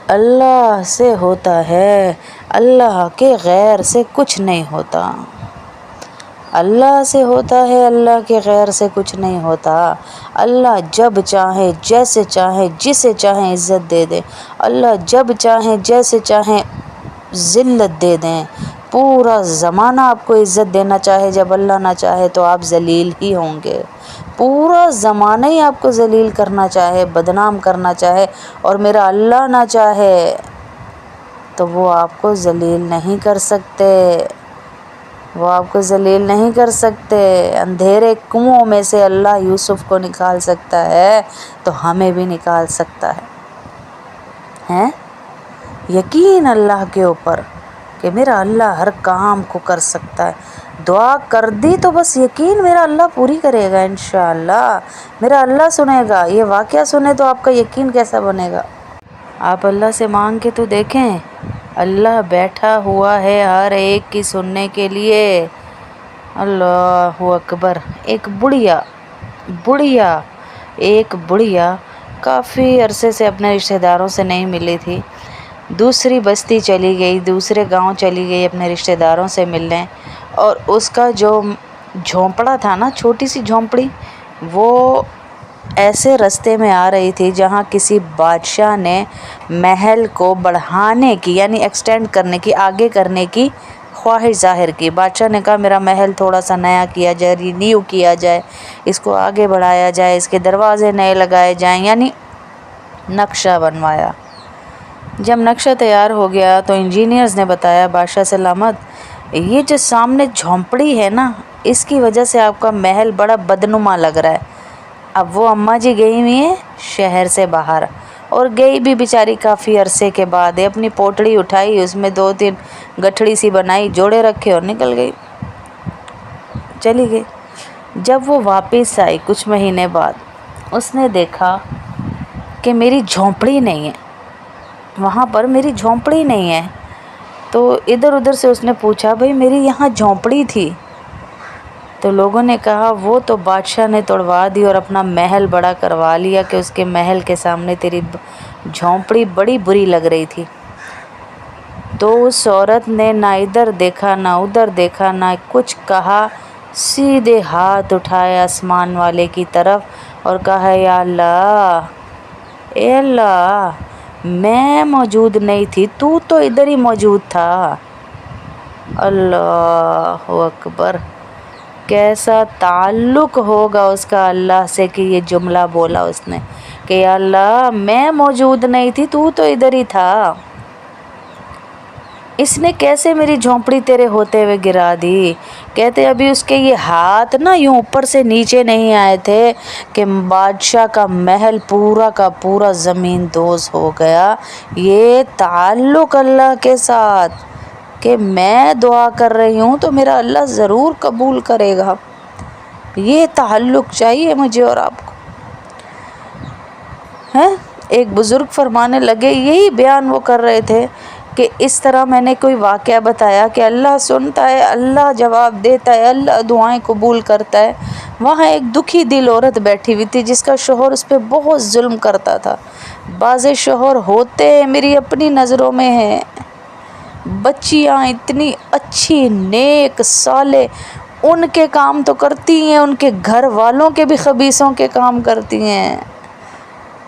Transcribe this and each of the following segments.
اللہ سے ہوتا ہے، اللہ کے غیر سے کچھ نہیں ہوتا۔ اللہ سے ہوتا ہے، اللہ کے غیر سے کچھ نہیں ہوتا۔ اللہ جب چاہے جیسے چاہے جسے چاہیں عزت دے دیں، اللہ جب چاہیں جیسے چاہیں ذلت دے دیں۔ پورا زمانہ آپ کو عزت دینا چاہے، جب اللہ نہ چاہے تو آپ ذلیل ہی ہوں گے۔ پورا زمانہ ہی آپ کو ذلیل کرنا چاہے، بدنام کرنا چاہے، اور میرا اللہ نہ چاہے تو وہ آپ کو ذلیل نہیں کر سکتے، وہ آپ کو ذلیل نہیں کر سکتے۔ اندھیرے کنوؤں میں سے اللہ یوسف کو نکال سکتا ہے تو ہمیں بھی نکال سکتا ہے۔ یقین اللہ کے اوپر کہ میرا اللہ ہر کام کو کر سکتا ہے۔ دعا کر دی تو بس یقین میرا اللہ پوری کرے گا انشاءاللہ، میرا اللہ سنے گا۔ یہ واقعہ سنے تو آپ کا یقین کیسا بنے گا؟ آپ اللہ سے مانگ کے تو دیکھیں، اللہ بیٹھا ہوا ہے ہر ایک کی سننے کے لیے۔ اللہ اکبر۔ ایک بڑھیا کافی عرصے سے اپنے رشتہ داروں سے نہیں ملی تھی، دوسری بستی چلی گئی، دوسرے گاؤں چلی گئی اپنے رشتہ داروں سے ملنے، اور اس کا جو جھونپڑا تھا نا، چھوٹی سی جھونپڑی، وہ ایسے رستے میں آ رہی تھی جہاں کسی بادشاہ نے محل کو بڑھانے کی، یعنی ایکسٹینڈ کرنے کی، آگے کرنے کی خواہش ظاہر کی۔ بادشاہ نے کہا میرا محل تھوڑا سا نیا کیا جائے، رینیو کیا جائے، اس کو آگے بڑھایا جائے، اس کے دروازے نئے لگائے جائیں، یعنی نقشہ بنوایا۔ جب نقشہ تیار ہو گیا تو انجینئرز نے بتایا بادشاہ سلامت، یہ جو سامنے جھونپڑی ہے نا، اس کی وجہ سے آپ کا محل بڑا بدنما لگ رہا ہے۔ اب وہ اماں جی گئی ہوئی ہیں شہر سے باہر، اور گئی بھی بیچاری کافی عرصے کے بعد، اپنی پوٹڑی اٹھائی، اس میں 2-3 گٹھڑی سی بنائی، جوڑے رکھے اور نکل گئی، چلی گئی۔ جب وہ واپس آئی کچھ مہینے بعد، اس نے دیکھا کہ میری جھونپڑی نہیں ہے، وہاں پر میری جھونپڑی نہیں ہے۔ تو ادھر ادھر سے اس نے پوچھا بھئی میری یہاں جھونپڑی تھی، تو لوگوں نے کہا وہ تو بادشاہ نے توڑوا دی اور اپنا محل بڑا کروا لیا کہ اس کے محل کے سامنے تیری جھونپڑی بڑی بری لگ رہی تھی۔ تو اس عورت نے نہ ادھر دیکھا نہ ادھر دیکھا، نہ کچھ کہا، سیدھے ہاتھ اٹھائے آسمان والے کی طرف اور کہا یا اللہ، اے اللہ، میں موجود نہیں تھی، تو ادھر ہی موجود تھا۔ اللہ اکبر۔ کیسا تعلق ہوگا اس کا اللہ سے کہ یہ جملہ بولا اس نے کہ یا اللہ میں موجود نہیں تھی، تو ادھر ہی تھا۔ اس نے کیسے میری جھونپڑی تیرے ہوتے ہوئے گرا دی؟ کہتے ابھی اس کے یہ ہاتھ نا یوں اوپر سے نیچے نہیں آئے تھے کہ بادشاہ کا محل پورا کا پورا زمین دوز ہو گیا۔ یہ تعلق اللہ کے ساتھ کہ میں دعا کر رہی ہوں تو میرا اللہ ضرور قبول کرے گا، یہ تعلق چاہیے مجھے اور آپ کو۔ ایک بزرگ فرمانے لگے، یہی بیان وہ کر رہے تھے کہ اس طرح میں نے کوئی واقعہ بتایا کہ اللہ سنتا ہے، اللہ جواب دیتا ہے، اللہ دعائیں قبول کرتا ہے۔ وہاں ایک دکھی دل عورت بیٹھی ہوئی تھی جس کا شوہر اس پہ بہت ظلم کرتا تھا۔ بعض شوہر ہوتے ہیں میری اپنی نظروں میں ہیں، بچیاں اتنی اچھی نیک صالح، ان کے کام تو کرتی ہیں، ان کے گھر والوں کے بھی خبیثوں کے کام کرتی ہیں،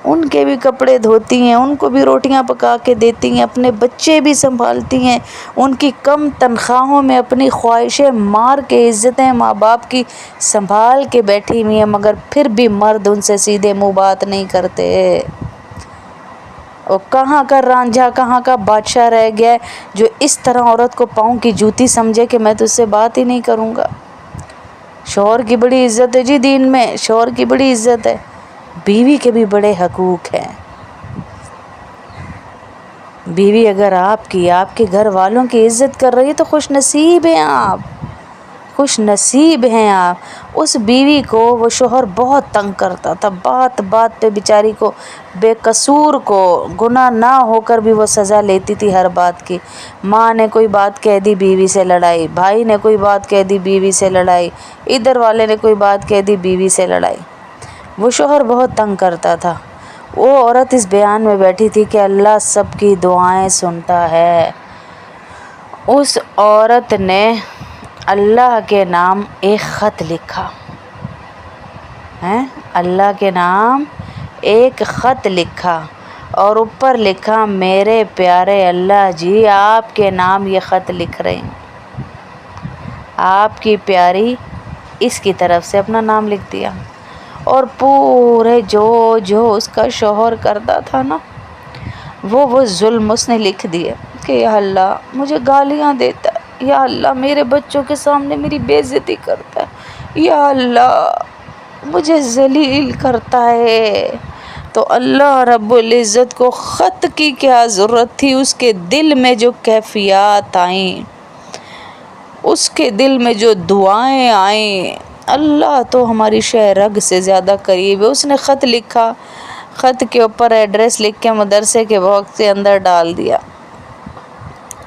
ان کے بھی کپڑے دھوتی ہیں، ان کو بھی روٹیاں پکا کے دیتی ہیں، اپنے بچے بھی سنبھالتی ہیں، ان کی کم تنخواہوں میں اپنی خواہشیں مار کے، عزتیں ماں باپ کی سنبھال کے بیٹھی ہوئی ہیں، مگر پھر بھی مرد ان سے سیدھے منہ بات نہیں کرتے۔ اور کہاں کا رانجھا، کہاں کا بادشاہ رہ گیا ہے جو اس طرح عورت کو پاؤں کی جوتی سمجھے کہ میں تجھ سے بات ہی نہیں کروں گا۔ شوہر کی بڑی عزت ہے جی دین میں، شوہر کی بڑی عزت ہے، بیوی کے بھی بڑے حقوق ہیں۔ بیوی اگر آپ کے گھر والوں کی عزت کر رہی ہے تو خوش نصیب ہیں آپ، خوش نصیب ہیں آپ۔ اس بیوی کو وہ شوہر بہت تنگ کرتا تھا، بات بات پہ بیچاری کو، بے قصور کو، گناہ نہ ہو کر بھی وہ سزا لیتی تھی ہر بات کی۔ ماں نے کوئی بات کہہ دی بیوی سے لڑائی، بھائی نے کوئی بات کہہ دی بیوی سے لڑائی، ادھر والے نے کوئی بات کہہ دی بیوی سے لڑائی۔ وہ شوہر بہت تنگ کرتا تھا۔ وہ عورت اس بیان میں بیٹھی تھی کہ اللہ سب کی دعائیں سنتا ہے۔ اس عورت نے اللہ کے نام ایک خط لکھا ہے، اللہ کے نام ایک خط لکھا اور اوپر لکھا میرے پیارے اللہ جی آپ کے نام یہ خط لکھ رہے ہیں۔ آپ کی پیاری اس کی طرف سے اپنا نام لکھ دیا، اور پورے جو اس کا شوہر کرتا تھا نا وہ ظلم اس نے لکھ دیے کہ یا اللہ مجھے گالیاں دیتا ہے، یا اللہ میرے بچوں کے سامنے میری بے عزتی کرتا ہے، یا اللہ مجھے ذلیل کرتا ہے۔ تو اللہ رب العزت کو خط کی کیا ضرورت تھی، اس کے دل میں جو کیفیات آئیں، اس کے دل میں جو دعائیں آئیں، اللہ تو ہماری شہ رگ سے زیادہ قریب ہے۔ اس نے خط لکھا، خط کے اوپر ایڈریس لکھ کے مدرسے کے باکس کے اندر ڈال دیا۔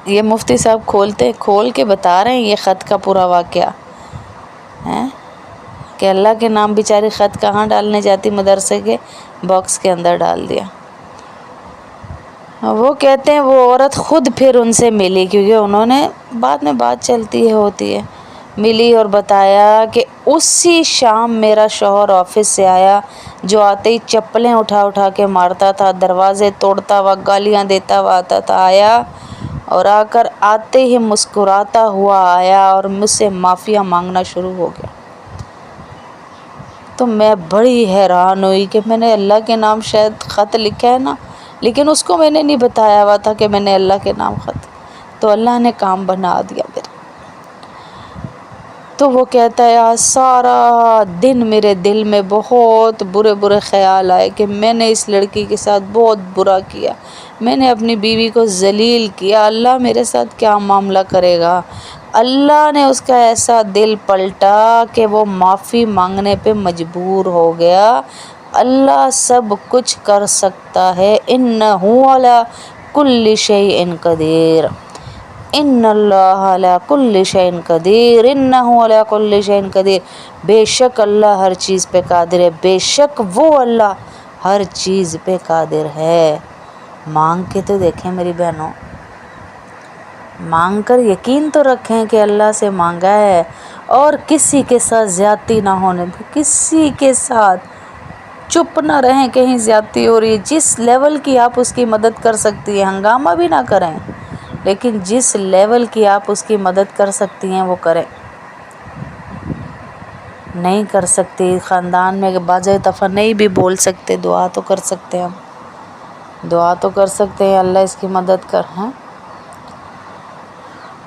یہ مفتی صاحب کھول کے بتا رہے ہیں یہ خط کا پورا واقعہ ہے کہ اللہ کے نام بیچاری خط کہاں ڈالنے جاتی، مدرسے کے باکس کے اندر ڈال دیا۔ وہ کہتے ہیں وہ عورت خود پھر ان سے ملی، کیونکہ انہوں نے بعد میں بات چلتی ہے ہوتی ہے، ملی اور بتایا کہ اسی شام میرا شوہر آفس سے آیا، جو آتے ہی چپلیں اٹھا کے مارتا تھا، دروازے توڑتا ہوا گالیاں دیتا ہوا آتا تھا، آیا اور آ کر آتے ہی مسکراتا ہوا آیا اور مجھ سے معافیاں مانگنا شروع ہو گیا۔ تو میں بڑی حیران ہوئی کہ میں نے اللہ کے نام شاید خط لکھا ہے نا، لیکن اس کو میں نے نہیں بتایا ہوا تھا کہ میں نے اللہ کے نام خط، تو اللہ نے کام بنا دیا میرا۔ تو وہ کہتا ہے آج سارا دن میرے دل میں بہت برے خیال آئے کہ میں نے اس لڑکی کے ساتھ بہت برا کیا، میں نے اپنی بیوی کو ذلیل کیا، اللہ میرے ساتھ کیا معاملہ کرے گا۔ اللہ نے اس کا ایسا دل پلٹا کہ وہ معافی مانگنے پہ مجبور ہو گیا۔ اللہ سب کچھ کر سکتا ہے، انہ علی کل شیء قدیر، ان اللہ علی کل شیء قدیر، انہ علی کل شیء قدیر، بے شک اللہ ہر چیز پہ قادر ہے، بے شک وہ اللہ ہر چیز پہ قادر ہے۔ مانگ کے تو دیکھیں میری بہنوں، مانگ کر یقین تو رکھیں کہ اللہ سے مانگا ہے، اور کسی کے ساتھ زیادتی نہ ہونے دیں، کسی کے ساتھ چپ نہ رہیں کہیں زیادتی ہو رہی ہے۔ جس لیول کی آپ اس کی مدد کر سکتی ہیں، ہنگامہ بھی نہ کریں، لیکن جس لیول کی آپ اس کی مدد کر سکتی ہیں وہ کریں۔ نہیں کر سکتی خاندان میں بعض دفعہ نہیں بھی بول سکتے، دعا تو کر سکتے ہیں، ہم دعا تو کر سکتے ہیں اللہ اس کی مدد کر ہیں۔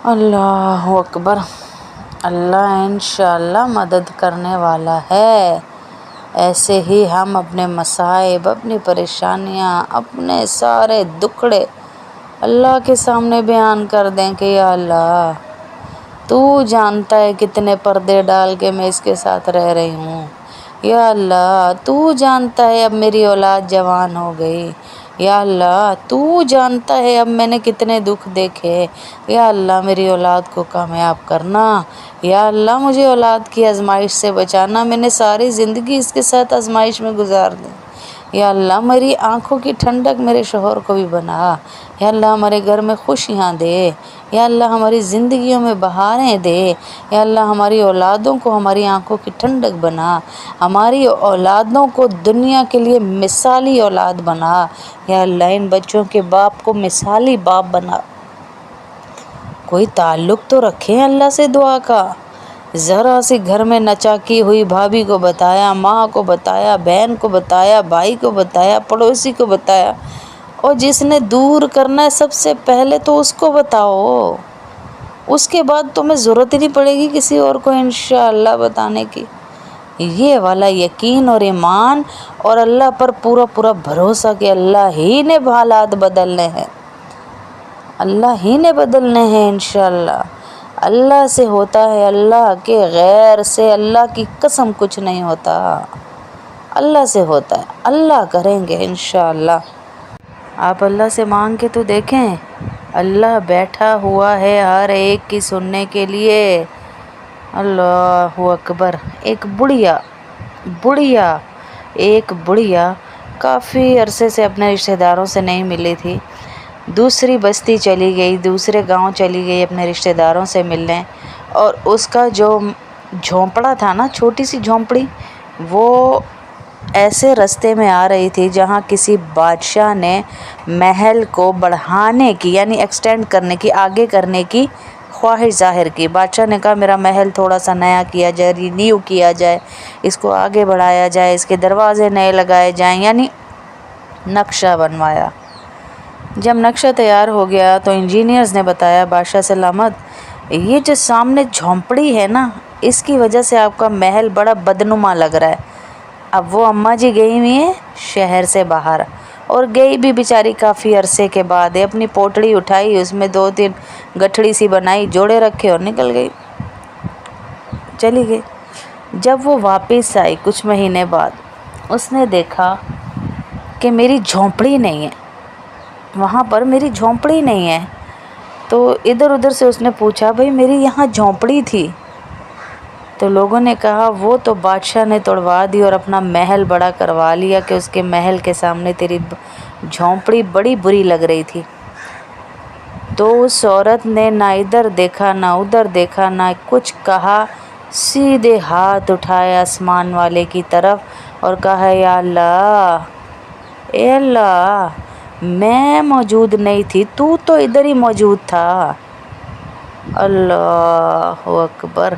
اللہ اکبر، اللہ انشاءاللہ مدد کرنے والا ہے۔ ایسے ہی ہم اپنے مصائب، اپنی پریشانیاں، اپنے سارے دکھڑے اللہ کے سامنے بیان کر دیں کہ یا اللہ تو جانتا ہے کتنے پردے ڈال کے میں اس کے ساتھ رہ رہی ہوں، یا اللہ تو جانتا ہے اب میری اولاد جوان ہو گئی، یا اللہ تو جانتا ہے اب میں نے کتنے دکھ دیکھے، یا اللہ میری اولاد کو کامیاب کرنا، یا اللہ مجھے اولاد کی آزمائش سے بچانا، میں نے ساری زندگی اس کے ساتھ آزمائش میں گزار دی، یا اللہ میری آنکھوں کی ٹھنڈک میرے شوہر کو بھی بنا، یا اللہ ہمارے گھر میں خوشیاں دے، یا اللہ ہماری زندگیوں میں بہاریں دے، یا اللہ ہماری اولادوں کو ہماری آنکھوں کی ٹھنڈک بنا، ہماری اولادوں کو دنیا کے لیے مثالی اولاد بنا، یا اللہ ان بچوں کے باپ کو مثالی باپ بنا۔ کوئی تعلق تو رکھیں اللہ سے دعا کا۔ ذرا سی گھر میں نچاکی ہوئی بھابھی کو بتایا، ماں کو بتایا، بہن کو بتایا، بھائی کو بتایا، پڑوسی کو بتایا، اور جس نے دور کرنا ہے سب سے پہلے تو اس کو بتاؤ، اس کے بعد تمہیں ضرورت ہی نہیں پڑے گی کسی اور کو انشاءاللہ بتانے کی۔ یہ والا یقین اور ایمان اور اللہ پر پورا بھروسہ کہ اللہ ہی نے حالات بدلنے ہیں، اللہ ہی نے بدلنے ہیں انشاءاللہ، اللہ سے ہوتا ہے، اللہ کے غیر سے اللہ کی قسم کچھ نہیں ہوتا، اللہ سے ہوتا ہے، اللہ کریں گے انشاءاللہ۔ آپ اللہ سے مانگ کے تو دیکھیں، اللہ بیٹھا ہوا ہے ہر ایک کی سننے کے لیے۔ اللہ اکبر۔ ایک بڑھیا کافی عرصے سے اپنے رشتہ داروں سے نہیں ملی تھی، دوسری بستی چلی گئی، دوسرے گاؤں چلی گئی اپنے رشتہ داروں سے ملنے، اور اس کا جو جھونپڑا تھا نا، چھوٹی سی جھونپڑی، وہ ایسے رستے میں آ رہی تھی جہاں کسی بادشاہ نے محل کو بڑھانے کی، یعنی ایکسٹینڈ کرنے کی، آگے کرنے کی خواہش ظاہر کی۔ بادشاہ نے کہا میرا محل تھوڑا سا نیا کیا جائے، رینیو کیا جائے، اس کو آگے بڑھایا جائے، اس کے دروازے نئے لگائے جائیں، یعنی نقشہ بنوایا۔ جب نقشہ تیار ہو گیا تو انجینئرز نے بتایا بادشاہ سلامت، یہ جو سامنے جھونپڑی ہے نا، اس کی وجہ سے آپ کا محل بڑا بدنما لگ رہا ہے۔ اب وہ اماں جی گئی ہوئی ہیں شہر سے باہر، اور گئی بھی بیچاری کافی عرصے کے بعد ہے، اپنی پوٹڑی اٹھائی، اس میں 2-3 گٹھڑی سی بنائی، جوڑے رکھے اور نکل گئی، چلی گئی۔ جب وہ واپس آئی کچھ مہینے بعد، اس نے دیکھا کہ میری جھونپڑی نہیں ہے، وہاں پر میری جھونپڑی نہیں ہے۔ تو ادھر ادھر سے اس نے پوچھا بھئی میری یہاں جھونپڑی تھی، تو لوگوں نے کہا وہ تو بادشاہ نے توڑوا دی اور اپنا محل بڑا کروا لیا کہ اس کے محل کے سامنے تیری جھونپڑی بڑی بری لگ رہی تھی۔ تو اس عورت نے نہ ادھر دیکھا نہ ادھر دیکھا، نہ کچھ کہا، سیدھے ہاتھ اٹھائے آسمان والے کی طرف اور کہا یا اللہ، اے اللہ، میں موجود نہیں تھی، تو ادھر ہی موجود تھا۔ اللہ اکبر،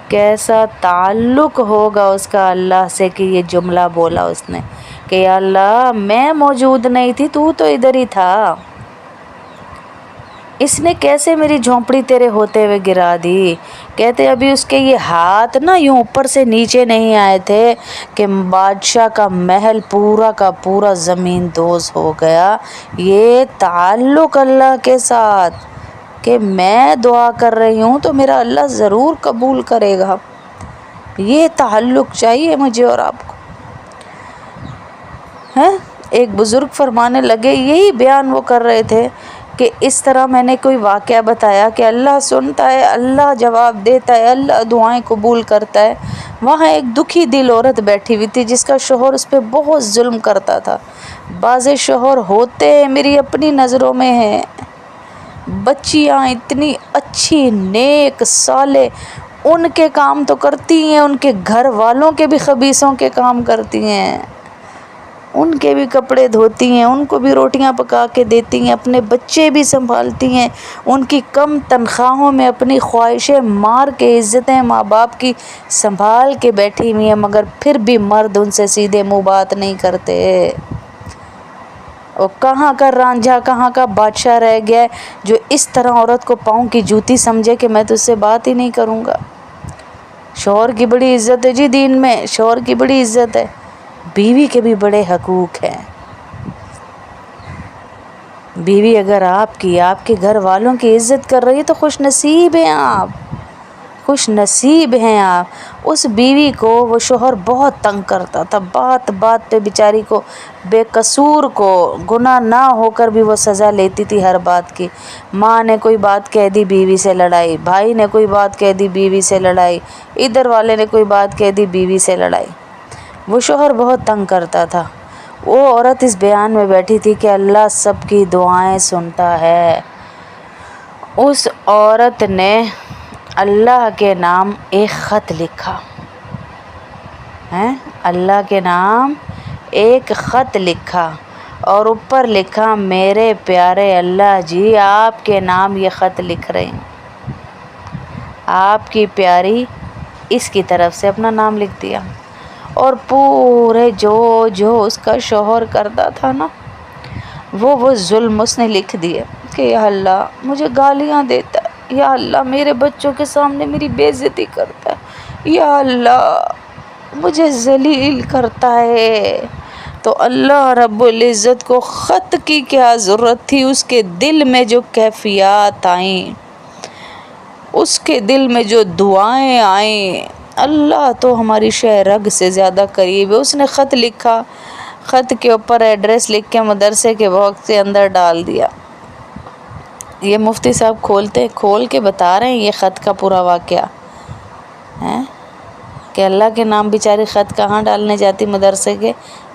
کیسا تعلق ہوگا اس کا اللہ سے کہ یہ جملہ بولا اس نے کہ یا اللہ میں موجود نہیں تھی، تو ادھر ہی تھا۔ اس نے کیسے میری جھونپڑی تیرے ہوتے ہوئے گرا دی؟ کہتے ابھی اس کے یہ ہاتھ نا یوں اوپر سے نیچے نہیں آئے تھے کہ بادشاہ کا محل پورا کا پورا زمین دوز ہو گیا۔ یہ تعلق اللہ کے ساتھ کہ میں دعا کر رہی ہوں تو میرا اللہ ضرور قبول کرے گا، یہ تعلق چاہیے مجھے اور آپ کو۔ ایک بزرگ فرمانے لگے، یہی بیان وہ کر رہے تھے کہ اس طرح میں نے کوئی واقعہ بتایا کہ اللہ سنتا ہے، اللہ جواب دیتا ہے، اللہ دعائیں قبول کرتا ہے۔ وہاں ایک دکھی دل عورت بیٹھی ہوئی تھی جس کا شوہر اس پہ بہت ظلم کرتا تھا۔ بعض شوہر ہوتے ہیں میری اپنی نظروں میں ہیں، بچیاں اتنی اچھی نیک صالح، ان کے کام تو کرتی ہیں، ان کے گھر والوں کے بھی خبیثوں کے کام کرتی ہیں، ان کے بھی کپڑے دھوتی ہیں، ان کو بھی روٹیاں پکا کے دیتی ہیں، اپنے بچے بھی سنبھالتی ہیں، ان کی کم تنخواہوں میں اپنی خواہشیں مار کے، عزتیں ماں باپ کی سنبھال کے بیٹھی ہوئی ہیں، مگر پھر بھی مرد ان سے سیدھے منہ بات نہیں کرتے۔ اور کہاں کا رانجھا، کہاں کا بادشاہ رہ گیا ہے جو اس طرح عورت کو پاؤں کی جوتی سمجھے کہ میں تو اس سے بات ہی نہیں کروں گا۔ شوہر کی بڑی عزت ہے جی دین میں، شوہر کی بڑی عزت ہے، بیوی کے بھی بڑے حقوق ہیں۔ بیوی اگر آپ کے گھر والوں کی عزت کر رہی ہے تو خوش نصیب ہیں آپ، خوش نصیب ہیں آپ۔ اس بیوی کو وہ شوہر بہت تنگ کرتا تھا، بات بات پہ بیچاری کو، بے قصور کو، گناہ نہ ہو کر بھی وہ سزا لیتی تھی ہر بات کی۔ ماں نے کوئی بات کہہ دی بیوی سے لڑائی، بھائی نے کوئی بات کہہ دی بیوی سے لڑائی، ادھر والے نے کوئی بات کہہ دی بیوی سے لڑائی۔ وہ شوہر بہت تنگ کرتا تھا۔ وہ عورت اس بیان میں بیٹھی تھی کہ اللہ سب کی دعائیں سنتا ہے۔ اس عورت نے اللہ کے نام ایک خط لکھا، اللہ کے نام ایک خط لکھا اور اوپر لکھا میرے پیارے اللہ جی آپ کے نام یہ خط لکھ رہے ہیں۔ آپ کی پیاری اس کی طرف سے اپنا نام لکھ دیا، اور پورے جو اس کا شوہر کرتا تھا نا، وہ ظلم اس نے لکھ دیے کہ یا اللہ مجھے گالیاں دیتا ہے، یا اللہ میرے بچوں کے سامنے میری بے عزتی کرتا ہے، یا اللہ مجھے ذلیل کرتا ہے۔ تو اللہ رب العزت کو خط کی کیا ضرورت تھی، اس کے دل میں جو کیفیات آئیں، اس کے دل میں جو دعائیں آئیں، اللہ تو ہماری شہ رگ سے زیادہ قریب ہے۔ اس نے خط لکھا، خط کے اوپر ایڈریس لکھ کے مدرسے کے باکس کے اندر ڈال دیا۔ یہ مفتی صاحب کھول کے بتا رہے ہیں یہ خط کا پورا واقعہ ہے کہ اللہ کے نام بیچاری خط کہاں ڈالنے جاتی مدرسے کے،